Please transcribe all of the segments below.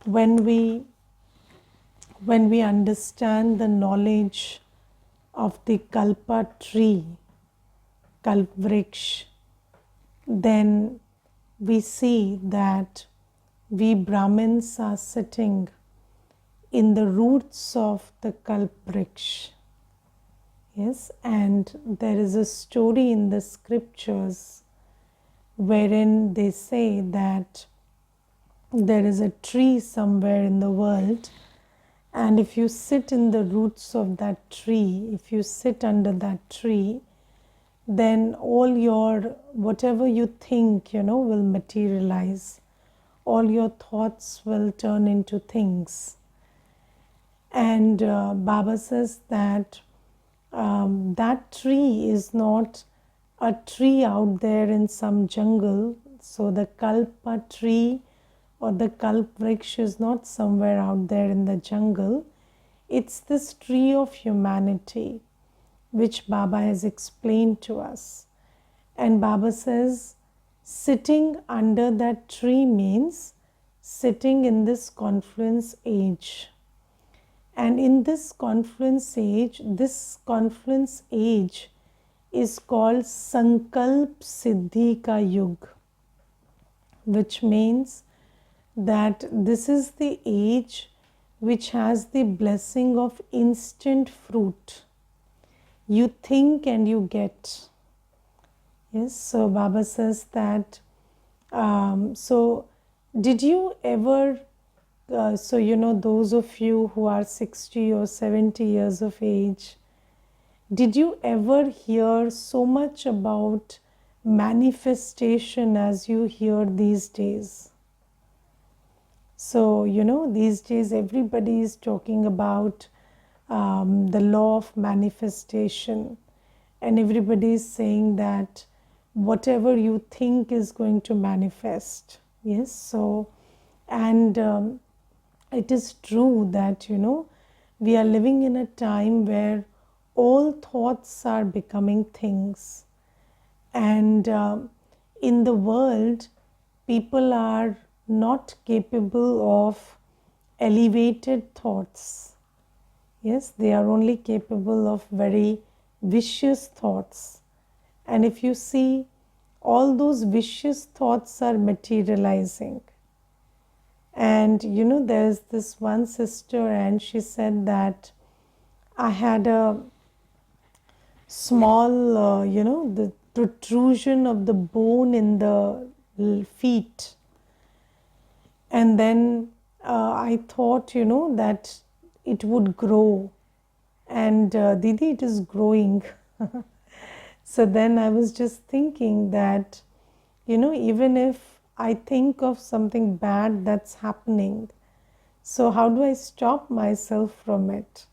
when we understand the knowledge of the kalpa tree, kalpvriksh, then we see that we Brahmins are sitting in the roots of the kalpvriksh. Yes, and there is a story in the scriptures wherein they say that there is a tree somewhere in the world, and if you sit in the roots of that tree, if you sit under that tree, then all your whatever you think, will materialize. All your thoughts will turn into things. And Baba says that that tree is not a tree out there in some jungle. So the kalpa tree or the kalpvriksh is not somewhere out there in the jungle. It's this tree of humanity which Baba has explained to us. And Baba says sitting under that tree means sitting in this confluence age. And in this confluence age is called Sankalp Siddhi Ka Yug, which means that this is the age which has the blessing of instant fruit. You think and you get. Yes, so Baba says that, so did you ever, those of you who are 60 or 70 years of age, did you ever hear so much about manifestation as you hear these days? So, these days everybody is talking about the law of manifestation, and everybody is saying that whatever you think is going to manifest. Yes, so, and it is true that, we are living in a time where all thoughts are becoming things. And in the world, people are not capable of elevated thoughts. Yes, they are only capable of very vicious thoughts. And if you see, all those vicious thoughts are materializing. And there's this one sister, and she said that I had a small, the protrusion of the bone in the feet. And then I thought, that it would grow. And Didi, it is growing. So then I was just thinking that, even if I think of something bad that's happening, so how do I stop myself from it?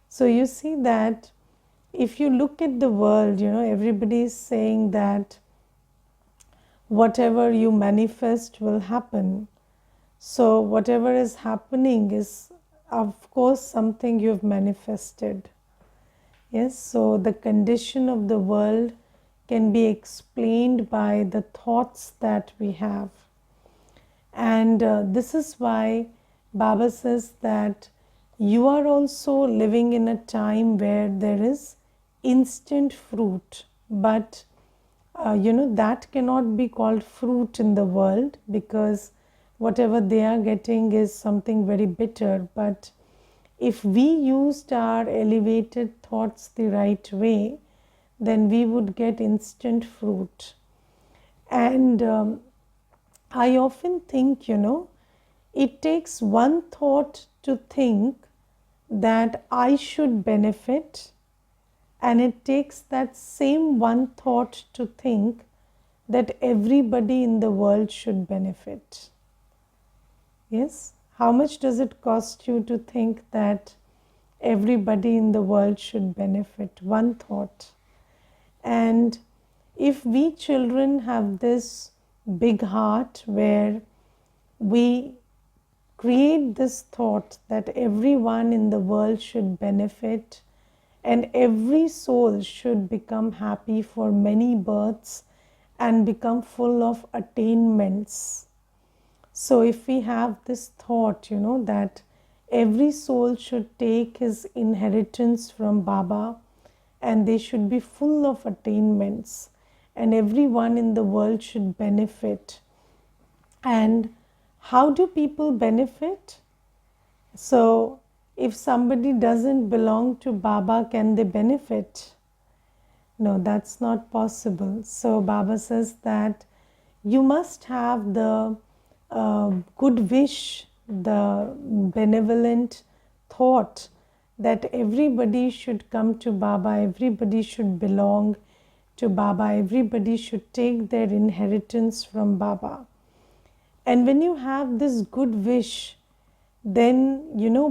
So you see that if you look at the world, everybody is saying that whatever you manifest will happen. So whatever is happening is, of course, something you've manifested. Yes, so the condition of the world can be explained by the thoughts that we have. And this is why Baba says that you are also living in a time where there is instant fruit, but that cannot be called fruit in the world, because whatever they are getting is something very bitter. But if we used our elevated thoughts the right way, then we would get instant fruit. And I often think, it takes one thought to think that I should benefit, and it takes that same one thought to think that everybody in the world should benefit. Yes? How much does it cost you to think that everybody in the world should benefit? One thought. And if we children have this big heart where we create this thought that everyone in the world should benefit and every soul should become happy for many births and become full of attainments. So if we have this thought, that every soul should take his inheritance from Baba, and they should be full of attainments, and everyone in the world should benefit. And how do people benefit? So if somebody doesn't belong to Baba, can they benefit? No, that's not possible. So Baba says that you must have the good wish, the benevolent thought that everybody should come to Baba, everybody should belong to Baba, everybody should take their inheritance from Baba. And when you have this good wish, then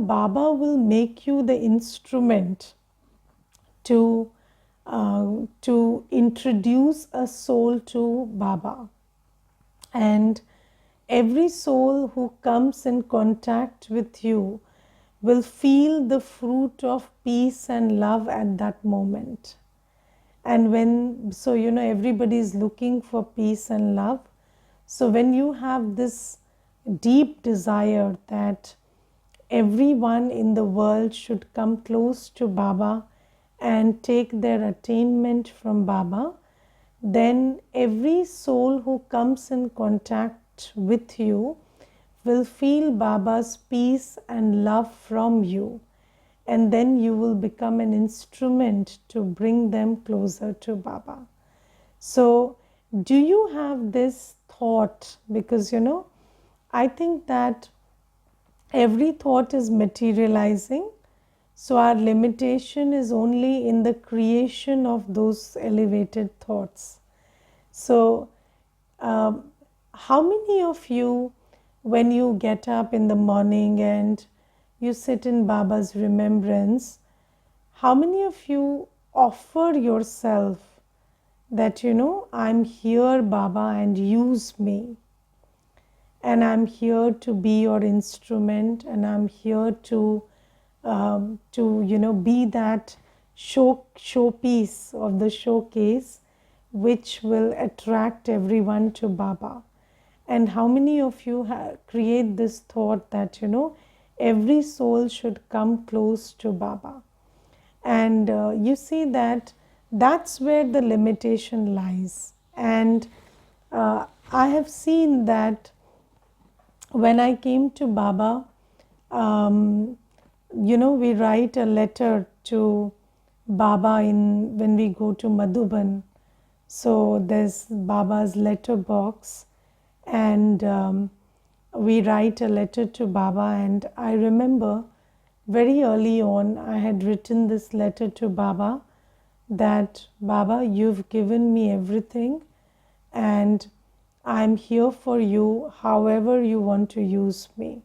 Baba will make you the instrument to introduce a soul to Baba. And every soul who comes in contact with you will feel the fruit of peace and love at that moment. And everybody is looking for peace and love. So when you have this deep desire that everyone in the world should come close to Baba and take their attainment from Baba, then every soul who comes in contact with you will feel Baba's peace and love from you, and then you will become an instrument to bring them closer to Baba. So do you have this thought? Because I think that every thought is materializing. So our limitation is only in the creation of those elevated thoughts. So how many of you, when you get up in the morning and you sit in Baba's remembrance, how many of you offer yourself that I'm here, Baba, and use me, and I'm here to be your instrument, and I'm here to be that showpiece of the showcase which will attract everyone to Baba. And how many of you create this thought that every soul should come close to Baba? And you see that that's where the limitation lies. And I have seen that when I came to Baba, we write a letter to Baba when we go to Madhuban. So there's Baba's letter box, and we write a letter to Baba. And I remember very early on, I had written this letter to Baba that, Baba, you've given me everything, and I'm here for you however you want to use me.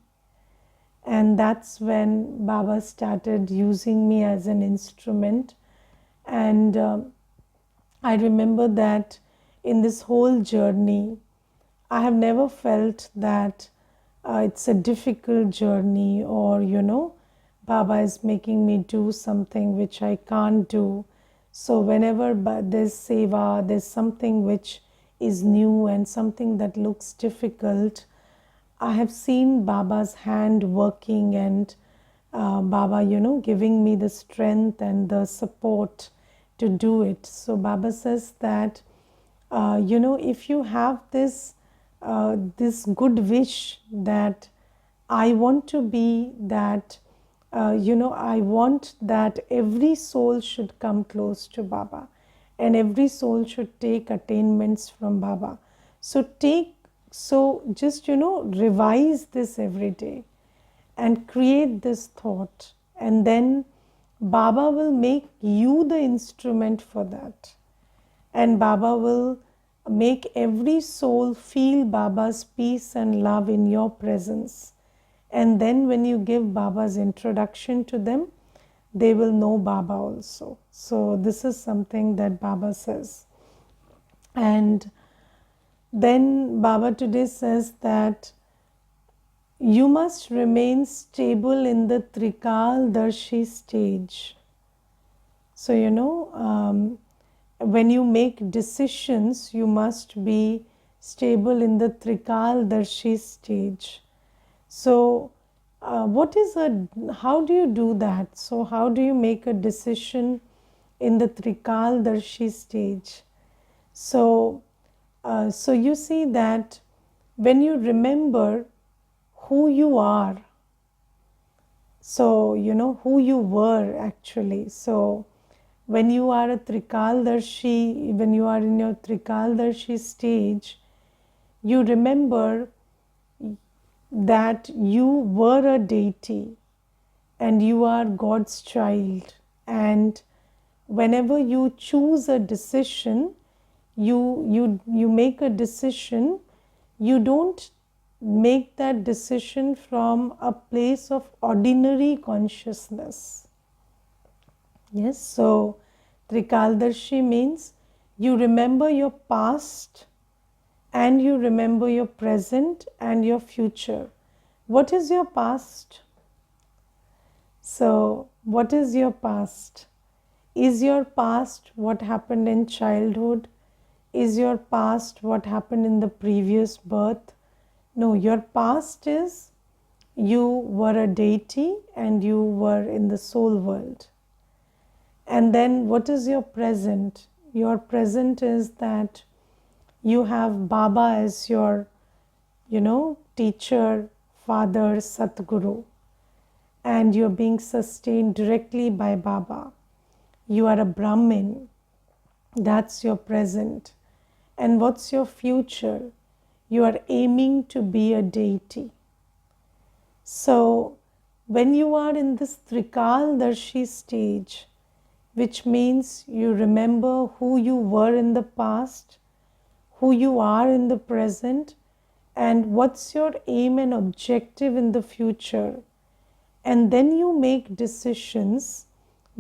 And that's when Baba started using me as an instrument. And I remember that in this whole journey, I have never felt that it's a difficult journey, or Baba is making me do something which I can't do. So whenever there's seva, there's something which is new and something that looks difficult, I have seen Baba's hand working, and Baba, giving me the strength and the support to do it. So Baba says that, if you have this good wish that I want to be that, I want that every soul should come close to Baba, and every soul should take attainments from Baba. So just revise this every day and create this thought, and then Baba will make you the instrument for that, and Baba will make every soul feel Baba's peace and love in your presence. And then when you give Baba's introduction to them, they will know Baba also. So this is something that Baba says. And then Baba today says that you must remain stable in the Trikaldarshi stage. So when you make decisions, you must be stable in the Trikaldarshi stage. So, how do you do that? So, how do you make a decision in the Trikaldarshi stage? So you see that when you remember who you are, so you know who you were actually. So when you are a Trikaldarshi, when you are in your Trikaldarshi stage, you remember that you were a deity and you are God's child. And whenever you choose a decision, you make a decision, you don't make that decision from a place of ordinary consciousness. Yes, so Trikaldarshi means you remember your past and you remember your present and your future. What is your past? So, what is your past? Is your past what happened in childhood? Is your past what happened in the previous birth? No, your past is you were a deity and you were in the soul world. And then what is your present? Your present is that you have Baba as your, teacher, father, Satguru, and you're being sustained directly by Baba. You are a Brahmin. That's your present. And what's your future? You are aiming to be a deity. So, when you are in this Trikaldarshi stage, which means you remember who you were in the past, who you are in the present, and what's your aim and objective in the future, and then you make decisions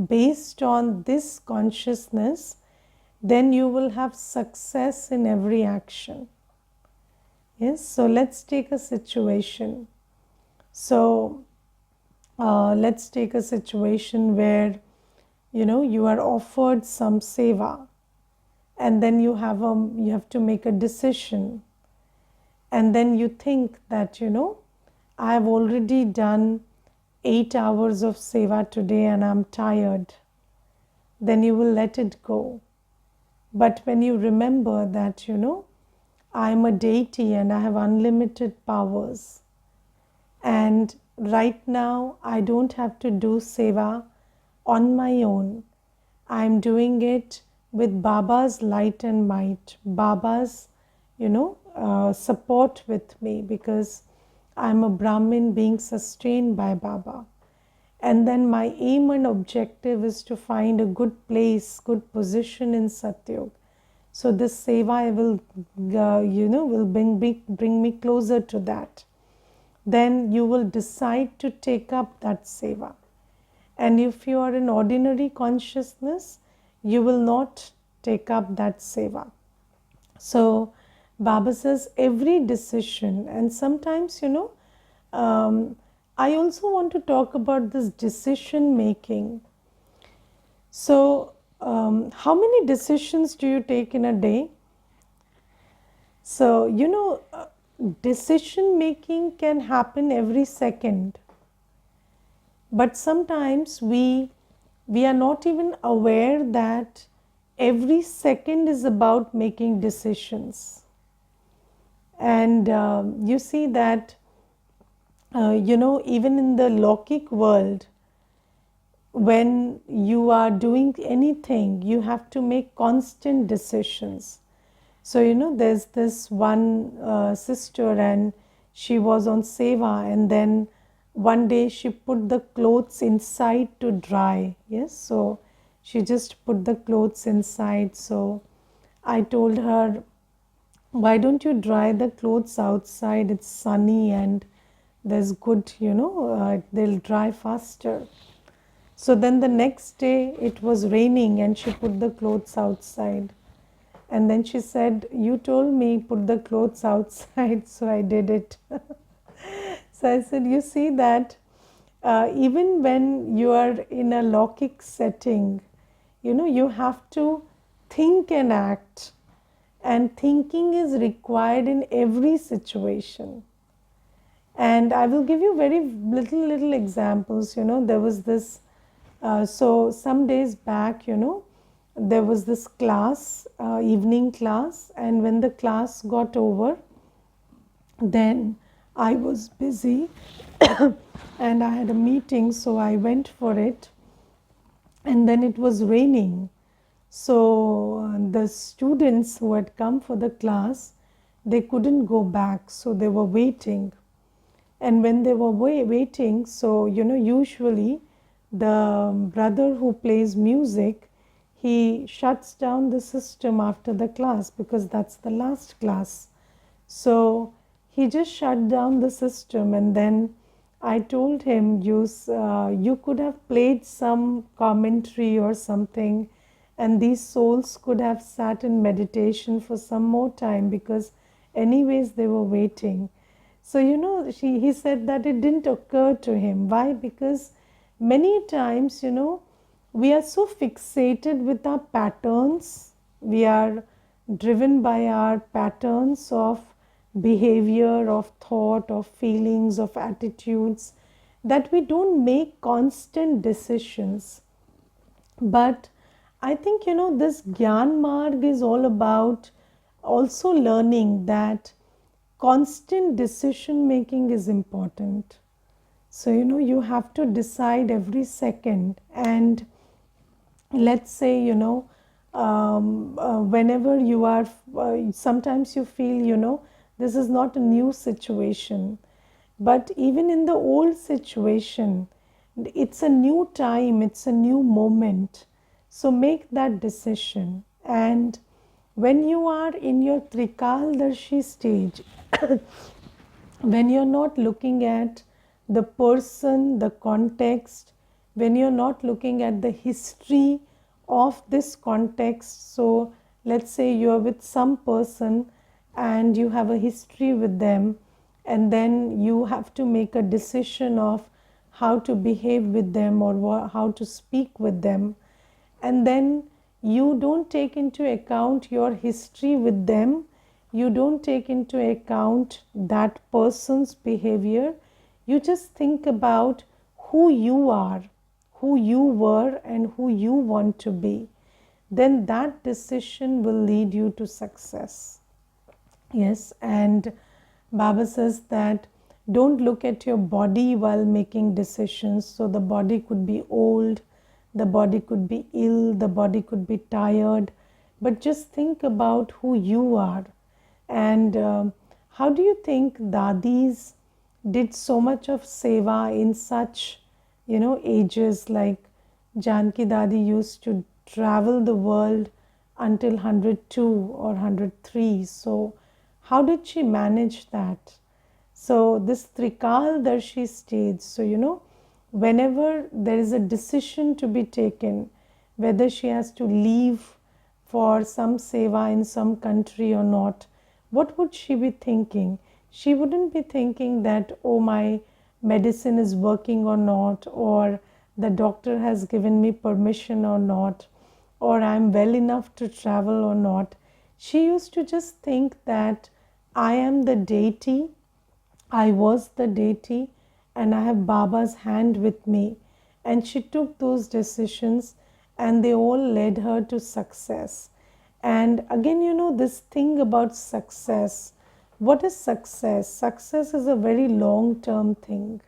based on this consciousness, then you will have success in every action. Yes, so let's take a situation. So let's take a situation where you are offered some seva, and then you have to make a decision, and then you think that I have already done 8 hours of seva today and I'm tired. Then you will let it go. But when you remember that I am a deity and I have unlimited powers, and right now I don't have to do seva on my own. I am doing it with Baba's light and might, Baba's support with me, because I am a Brahmin being sustained by Baba. And then my aim and objective is to find a good place, good position in Satyug. So this seva will, will bring me closer to that. Then you will decide to take up that seva. And if you are in ordinary consciousness, you will not take up that seva. So Baba says every decision, and sometimes I also want to talk about this decision making. So how many decisions do you take in a day? So decision making can happen every second, but sometimes we are not even aware that every second is about making decisions. And you see that even in the Lokik world, when you are doing anything, you have to make constant decisions. So there's this one sister, and she was on seva, and then one day she put the clothes inside to dry. Yes, so she just put the clothes inside. So I told her, why don't you dry the clothes outside? It's sunny and there's good, they'll dry faster. So then the next day it was raining and she put the clothes outside. And then she said, you told me put the clothes outside, so I did it. So I said, you see that even when you are in a Lokik setting, you have to think and act. and thinking is required in every situation. And I will give you very little examples. There was this, so some days back, there was this class, evening class, and when the class got over, then I was busy and I had a meeting, so I went for it, and then it was raining. So the students who had come for the class, they couldn't go back, so they were waiting. And when they were waiting, so usually the brother who plays music, he shuts down the system after the class because that's the last class. So he just shut down the system, and then I told him, you could have played some commentary or something, and these souls could have sat in meditation for some more time because anyways they were waiting. So he said that it didn't occur to him. Why? Because many times, we are so fixated with our patterns. We are driven by our patterns of behavior, of thought, of feelings, of attitudes, that we don't make constant decisions. But I think, this Gyan Marg is all about also learning that constant decision making is important. So, you have to decide every second. And let's say, whenever you are, sometimes you feel, this is not a new situation. But even in the old situation, it's a new time, it's a new moment. So make that decision. And when you are in your Trikaldarshi stage, when you're not looking at the person, the context, when you're not looking at the history of this context. So let's say you're with some person and you have a history with them, and then you have to make a decision of how to behave with them or how to speak with them, and then you don't take into account your history with them, you don't take into account that person's behavior, you just think about who you are, who you were, and who you want to be, then that decision will lead you to success. Yes, and Baba says that don't look at your body while making decisions. So the body could be old, the body could be ill, the body could be tired, but just think about who you are. And how do you think dadis did so much of seva in such, ages? Like Janki Dadi used to travel the world until 102 or 103. So how did she manage that? So this Trikaldarshi stage, so whenever there is a decision to be taken, whether she has to leave for some seva in some country or not, what would she be thinking? She wouldn't be thinking that, oh, my medicine is working or not, or the doctor has given me permission or not, or I'm well enough to travel or not. She used to just think that I am the deity, I was the deity, and I have Baba's hand with me. And she took those decisions, and they all led her to success. And again, this thing about success. What is success? Success is a very long term thing.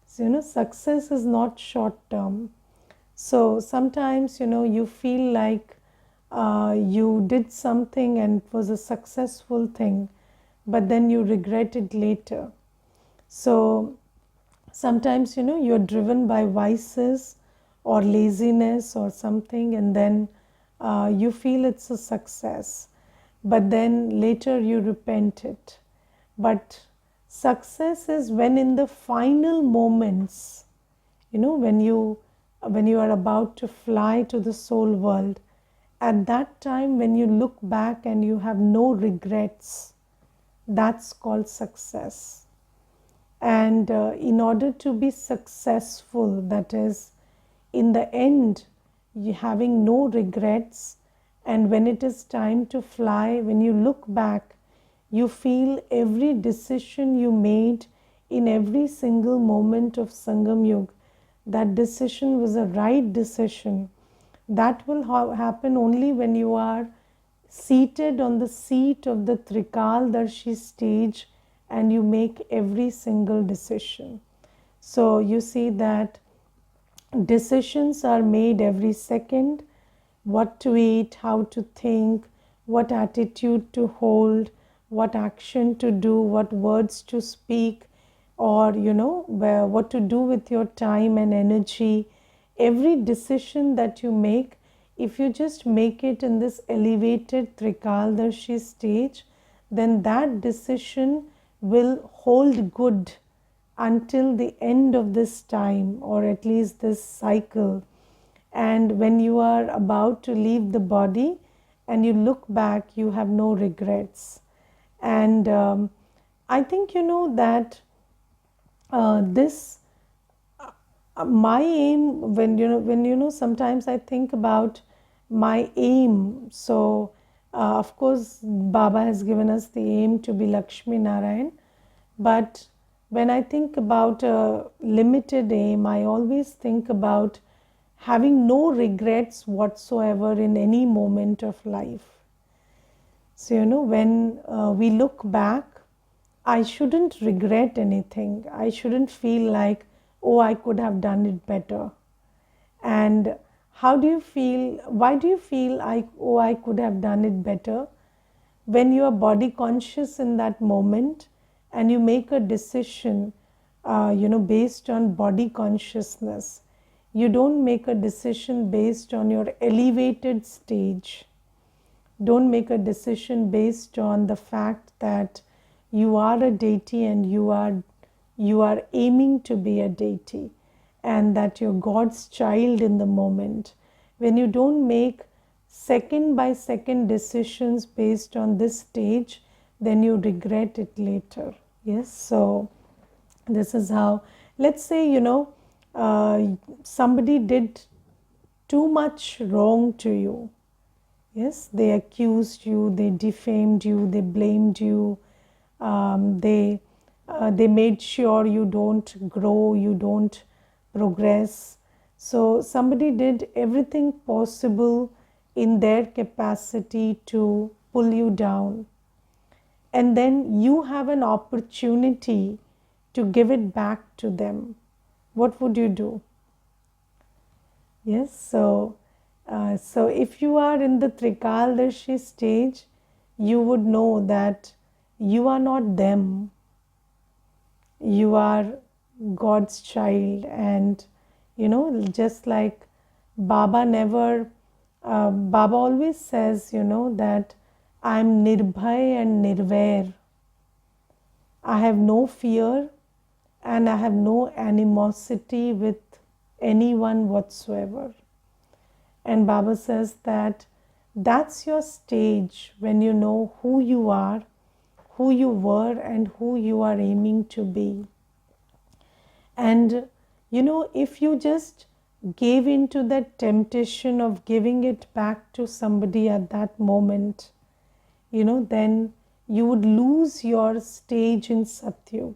So, success is not short term. So sometimes, you feel like you did something and it was a successful thing, but then you regret it later. So sometimes, you're driven by vices or laziness or something, and then you feel it's a success, but then later you repent it. But success is when in the final moments, when you are about to fly to the soul world, at that time when you look back and you have no regrets, that's called success. And in order to be successful, that is, in the end, you having no regrets And when it is time to fly, when you look back, you feel every decision you made in every single moment of Sangam Yug, that decision was a right decision. That will happen only when you are seated on the seat of the Trikaldarshi stage and you make every single decision. So you see that decisions are made every second: what to eat, how to think, what attitude to hold, what action to do, what words to speak, or what to do with your time and energy. Every decision that you make, if you just make it in this elevated Trikaldarshi stage, then that decision will hold good until the end of this time, or at least this cycle. And when you are about to leave the body and you look back, you have no regrets. And I think that this my aim, when sometimes I think about my aim. So of course Baba has given us the aim to be Lakshmi Narayan, but when I think about a limited aim, I always think about having no regrets whatsoever in any moment of life. So when we look back, I shouldn't regret anything. I shouldn't feel like, oh, I could have done it better. And how do you feel? Why do you feel like, oh, I could have done it better? When you are body conscious in that moment and you make a decision, based on body consciousness, you don't make a decision based on your elevated stage. Don't make a decision based on the fact that you are a deity and you are aiming to be a deity, and that you're God's child in the moment. When you don't make second by second decisions based on this stage, then you regret it later. Yes, so this is how, let's say, somebody did too much wrong to you. Yes, they accused you, they defamed you, they blamed you, they made sure you don't grow, you don't progress. So somebody did everything possible in their capacity to pull you down. And then you have an opportunity to give it back to them. What would you do? Yes, so if you are in the Trikaldarshi stage, you would know that you are not them. You are God's child, and just like Baba Baba always says, that I am Nirbhay and Nirvair. I have no fear and I have no animosity with anyone whatsoever. And Baba says that that's your stage when you know who you are, who you were, and who you are aiming to be. And if you just gave into that temptation of giving it back to somebody at that moment, then you would lose your stage in Satyug.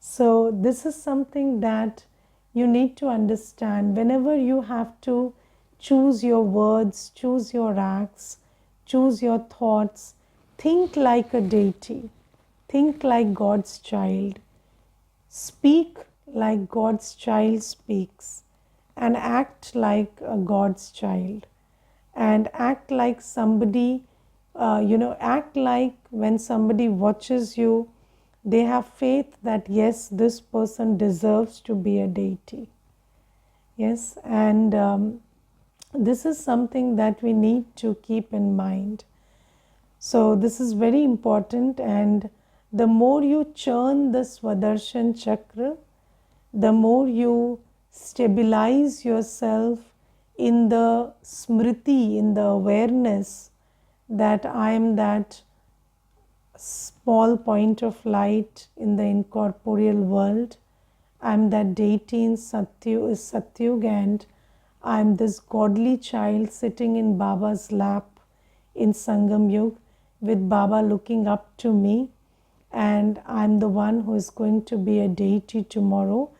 So this is something that you need to understand. Whenever you have to choose your words, choose your acts, choose your thoughts, think like a deity, think like God's child, speak like God's child speaks, and act like a God's child, and act like somebody, act like when somebody watches you, they have faith that yes, this person deserves to be a deity. Yes, and this is something that we need to keep in mind. So this is very important, and the more you churn the Swadershan Chakra, the more you stabilize yourself in the smriti, in the awareness that I am that small point of light in the incorporeal world. I am that deity in Satyug, and I'm this godly child sitting in Baba's lap in Sangam Yug with Baba looking up to me, and I'm the one who is going to be a deity tomorrow.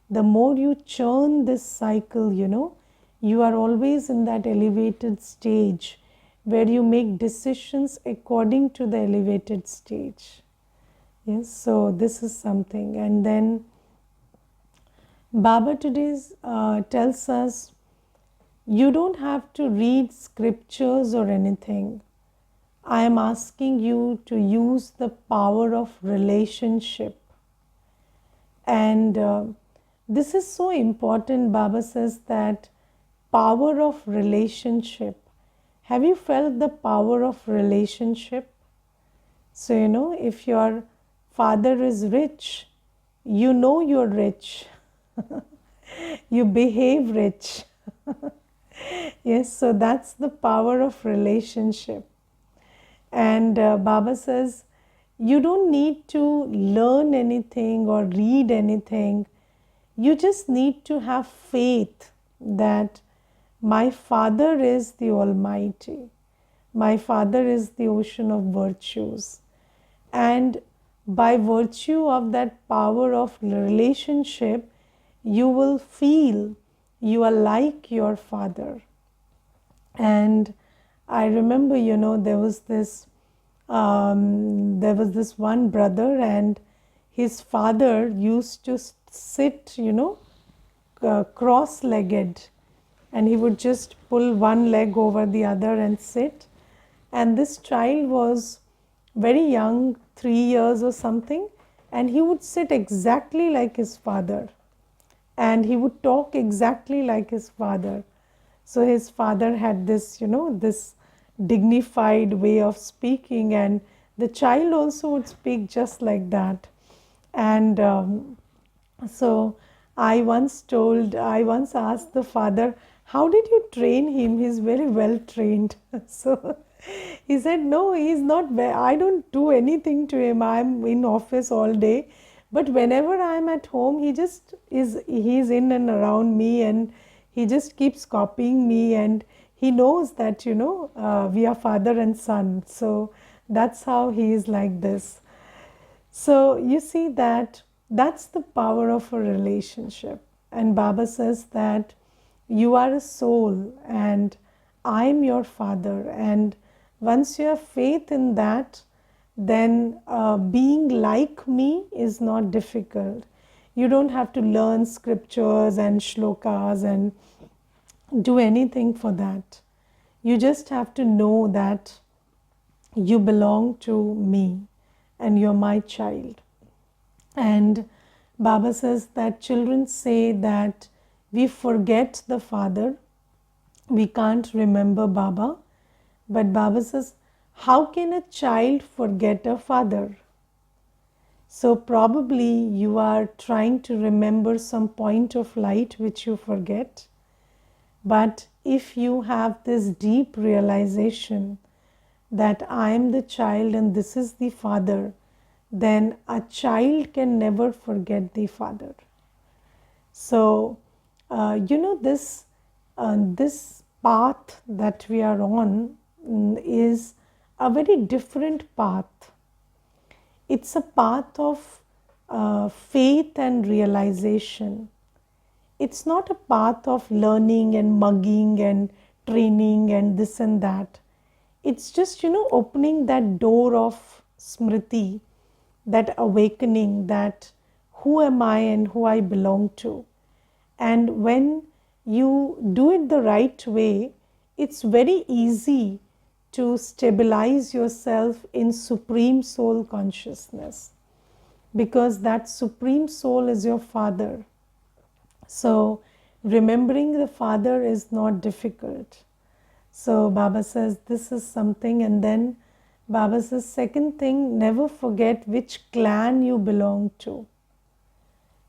The more you churn this cycle, you are always in that elevated stage where you make decisions according to the elevated stage. Yes, so this is something. And then Baba today tells us you don't have to read scriptures or anything. I am asking you to use the power of relationship. And this is so important. Baba says that power of relationship. Have you felt the power of relationship? So, if your father is rich, you know you're rich. You behave rich. Yes, so that's the power of relationship. And Baba says, you don't need to learn anything or read anything. You just need to have faith that my Father is the Almighty. My Father is the ocean of virtues. And by virtue of that power of relationship, you will feel you are like your Father. And I remember, there was this one brother, and his father used to sit, cross-legged, and he would just pull one leg over the other and sit. And this child was very young, 3 years or something, and he would sit exactly like his father, and he would talk exactly like his father. So his father had this, this dignified way of speaking, and the child also would speak just like that. And so I once asked the father, how did you train him? He's very well trained. So he said, no, he's not. I don't do anything to him. I'm in office all day. But whenever I'm at home, he's in and around me, and he just keeps copying me, and he knows that, we are father and son. So that's how he is like this. So you see that that's the power of a relationship. And Baba says that you are a soul and I'm your father. And once you have faith in that, then being like me is not difficult. You don't have to learn scriptures and shlokas and do anything for that. You just have to know that you belong to me and you're my child. And Baba says that children say that we forget the father, we can't remember Baba. But Baba says, how can a child forget a father? So probably you are trying to remember some point of light which you forget. But if you have this deep realization that I am the child and this is the father, then a child can never forget the father. So, this path that we are on is a very different path. It's a path of faith and realization. It's not a path of learning and mugging and training and this and that. It's just, opening that door of smriti, that awakening that who am I and who I belong to. And when you do it the right way, it's very easy to stabilize yourself in Supreme Soul consciousness, because that Supreme Soul is your Father. So remembering the Father is not difficult. So Baba says this is something. And then Baba says, second thing, never forget which clan you belong to.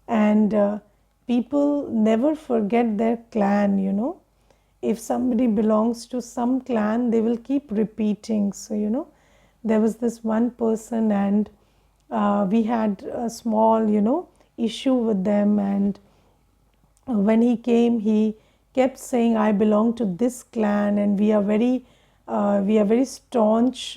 And people never forget their clan, If somebody belongs to some clan, they will keep repeating. So, there was this one person, and we had a small, issue with them. And when he came, he kept saying, I belong to this clan, and we are very staunch,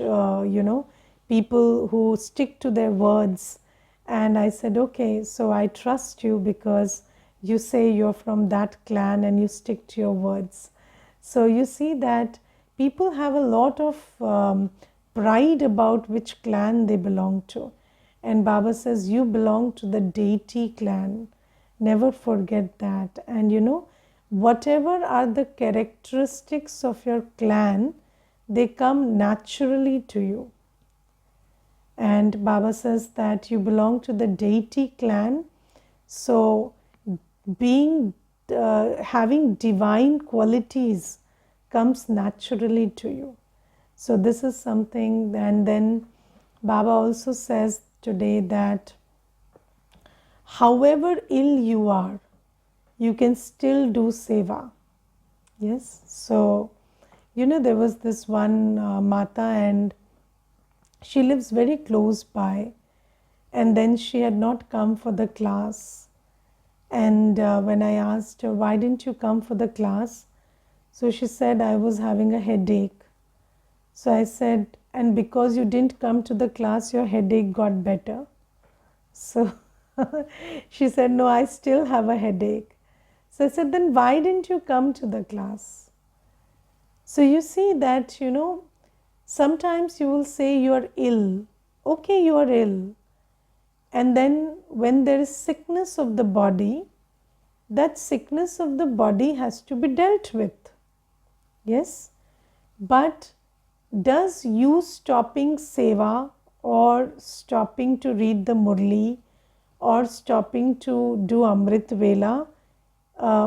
people who stick to their words. And I said, okay, so I trust you because you say you're from that clan and you stick to your words. So you see that people have a lot of pride about which clan they belong to. And Baba says, you belong to the deity clan. Never forget that. And whatever are the characteristics of your clan, they come naturally to you. And Baba says that you belong to the deity clan. So being having divine qualities comes naturally to you. So this is something. And then Baba also says today that however ill you are, you can still do seva. Yes. So there was this one Mata, and she lives very close by, and then she had not come for the class. And when I asked her, why didn't you come for the class? So she said, I was having a headache. So I said, and because you didn't come to the class, your headache got better? So she said, no, I still have a headache. So I said, then why didn't you come to the class? So you see that, sometimes you will say you are ill. Okay, you are ill. And then when there is sickness of the body, that sickness of the body has to be dealt with. Yes. But does you stopping seva or stopping to read the Murli or stopping to do Amrit Vela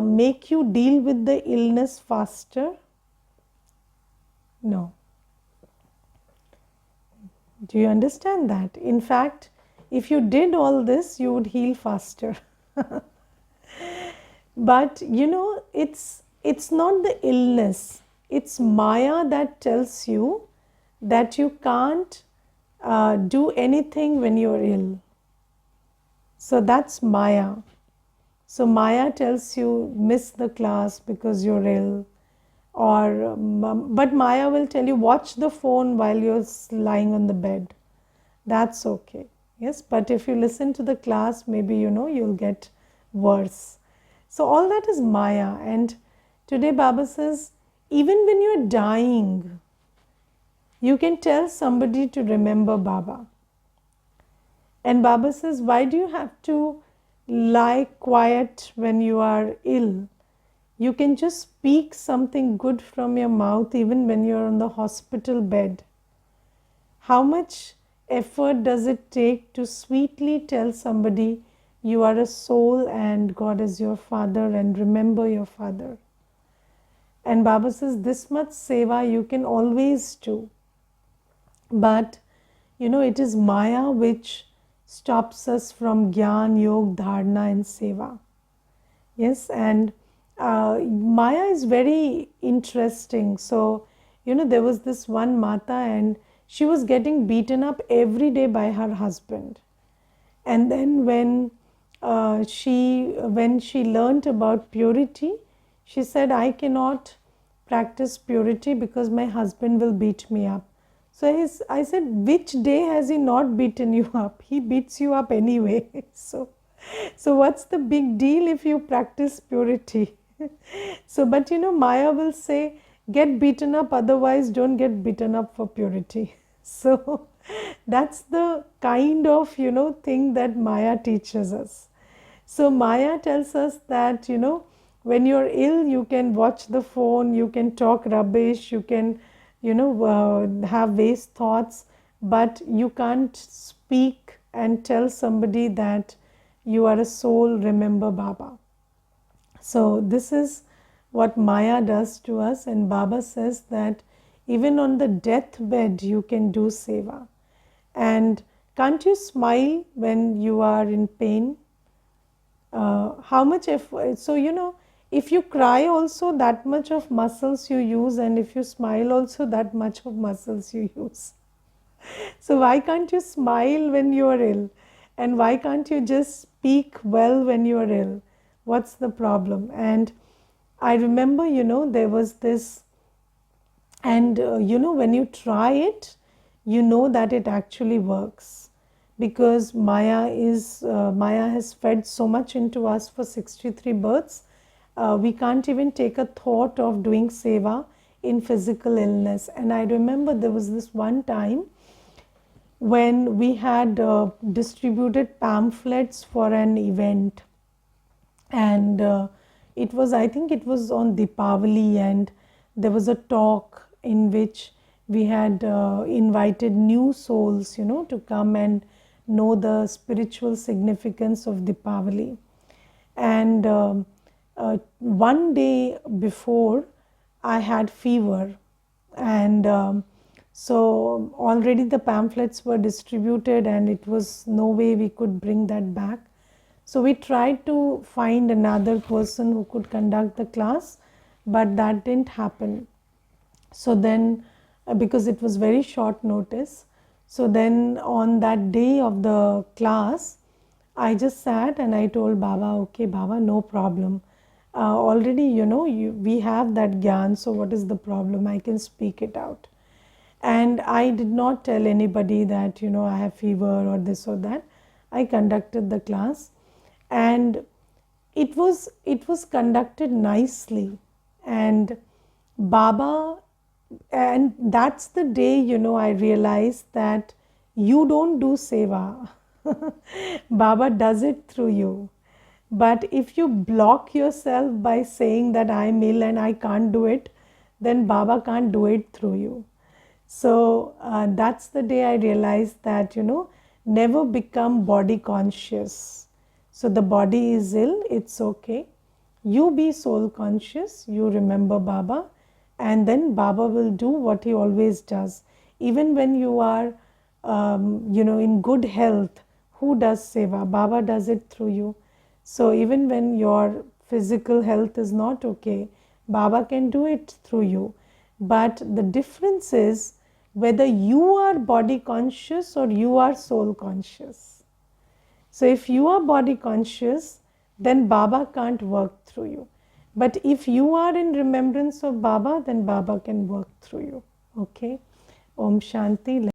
make you deal with the illness faster? No. Do you understand that? In fact, if you did all this, you would heal faster. But it's not the illness. It's Maya that tells you that you can't do anything when you're ill. So that's Maya. So Maya tells you miss the class because you're ill. But Maya will tell you watch the phone while you're lying on the bed. That's okay. Yes, but if you listen to the class, maybe you'll get worse. So all that is Maya. And today Baba says, even when you're dying, you can tell somebody to remember Baba. And Baba says, why do you have to lie quiet when you are ill? You can just speak something good from your mouth even when you're on the hospital bed. How much effort does it take to sweetly tell somebody you are a soul and God is your father and remember your father? And Baba says this much seva you can always do. But it is Maya which stops us from Gyan, Yog, Dharana and seva. Yes, and Maya is very interesting. So, there was this one Mata, and she was getting beaten up every day by her husband. And then when she learnt about purity, she said, I cannot practice purity because my husband will beat me up. So I said, which day has he not beaten you up? He beats you up anyway. So what's the big deal if you practice purity? So, but Maya will say, get beaten up, otherwise don't get beaten up for purity. So that's the kind of, thing that Maya teaches us. So Maya tells us that, when you're ill, you can watch the phone, you can talk rubbish, you can, have waste thoughts, but you can't speak and tell somebody that you are a soul, remember Baba. So this is what Maya does to us, and Baba says that even on the deathbed you can do seva. And can't you smile when you are in pain? How much effort? So if you cry also, that much of muscles you use, and if you smile also, that much of muscles you use. So why can't you smile when you are ill? And why can't you just speak well when you are ill? What's the problem? And I remember, there was this, and when you try it, you know that it actually works, because Maya has fed so much into us for 63 births. We can't even take a thought of doing seva in physical illness. And I remember there was this one time when we had distributed pamphlets for an event, and it was, I think it was on Deepavali, and there was a talk in which we had invited new souls, to come and know the spiritual significance of Deepavali. And one day before, I had fever, and so already the pamphlets were distributed, and it was no way we could bring that back. So we tried to find another person who could conduct the class, but that didn't happen. So then, because it was very short notice, so then on that day of the class, I just sat and I told Baba, okay, Baba, no problem. Already, we have that gyan, so what is the problem? I can speak it out. And I did not tell anybody that, I have fever or this or that. I conducted the class, and it was conducted nicely. And Baba, and that's the day, I realized that you don't do seva. Baba does it through you. But if you block yourself by saying that I'm ill and I can't do it, then Baba can't do it through you. So that's the day I realized that, never become body conscious. So the body is ill, it's okay. You be soul conscious, you remember Baba, and then Baba will do what he always does. Even when you are, in good health, who does seva? Baba does it through you. So even when your physical health is not okay, Baba can do it through you. But the difference is whether you are body conscious or you are soul conscious. So if you are body conscious, then Baba can't work through you. But if you are in remembrance of Baba, then Baba can work through you. Okay? Om Shanti.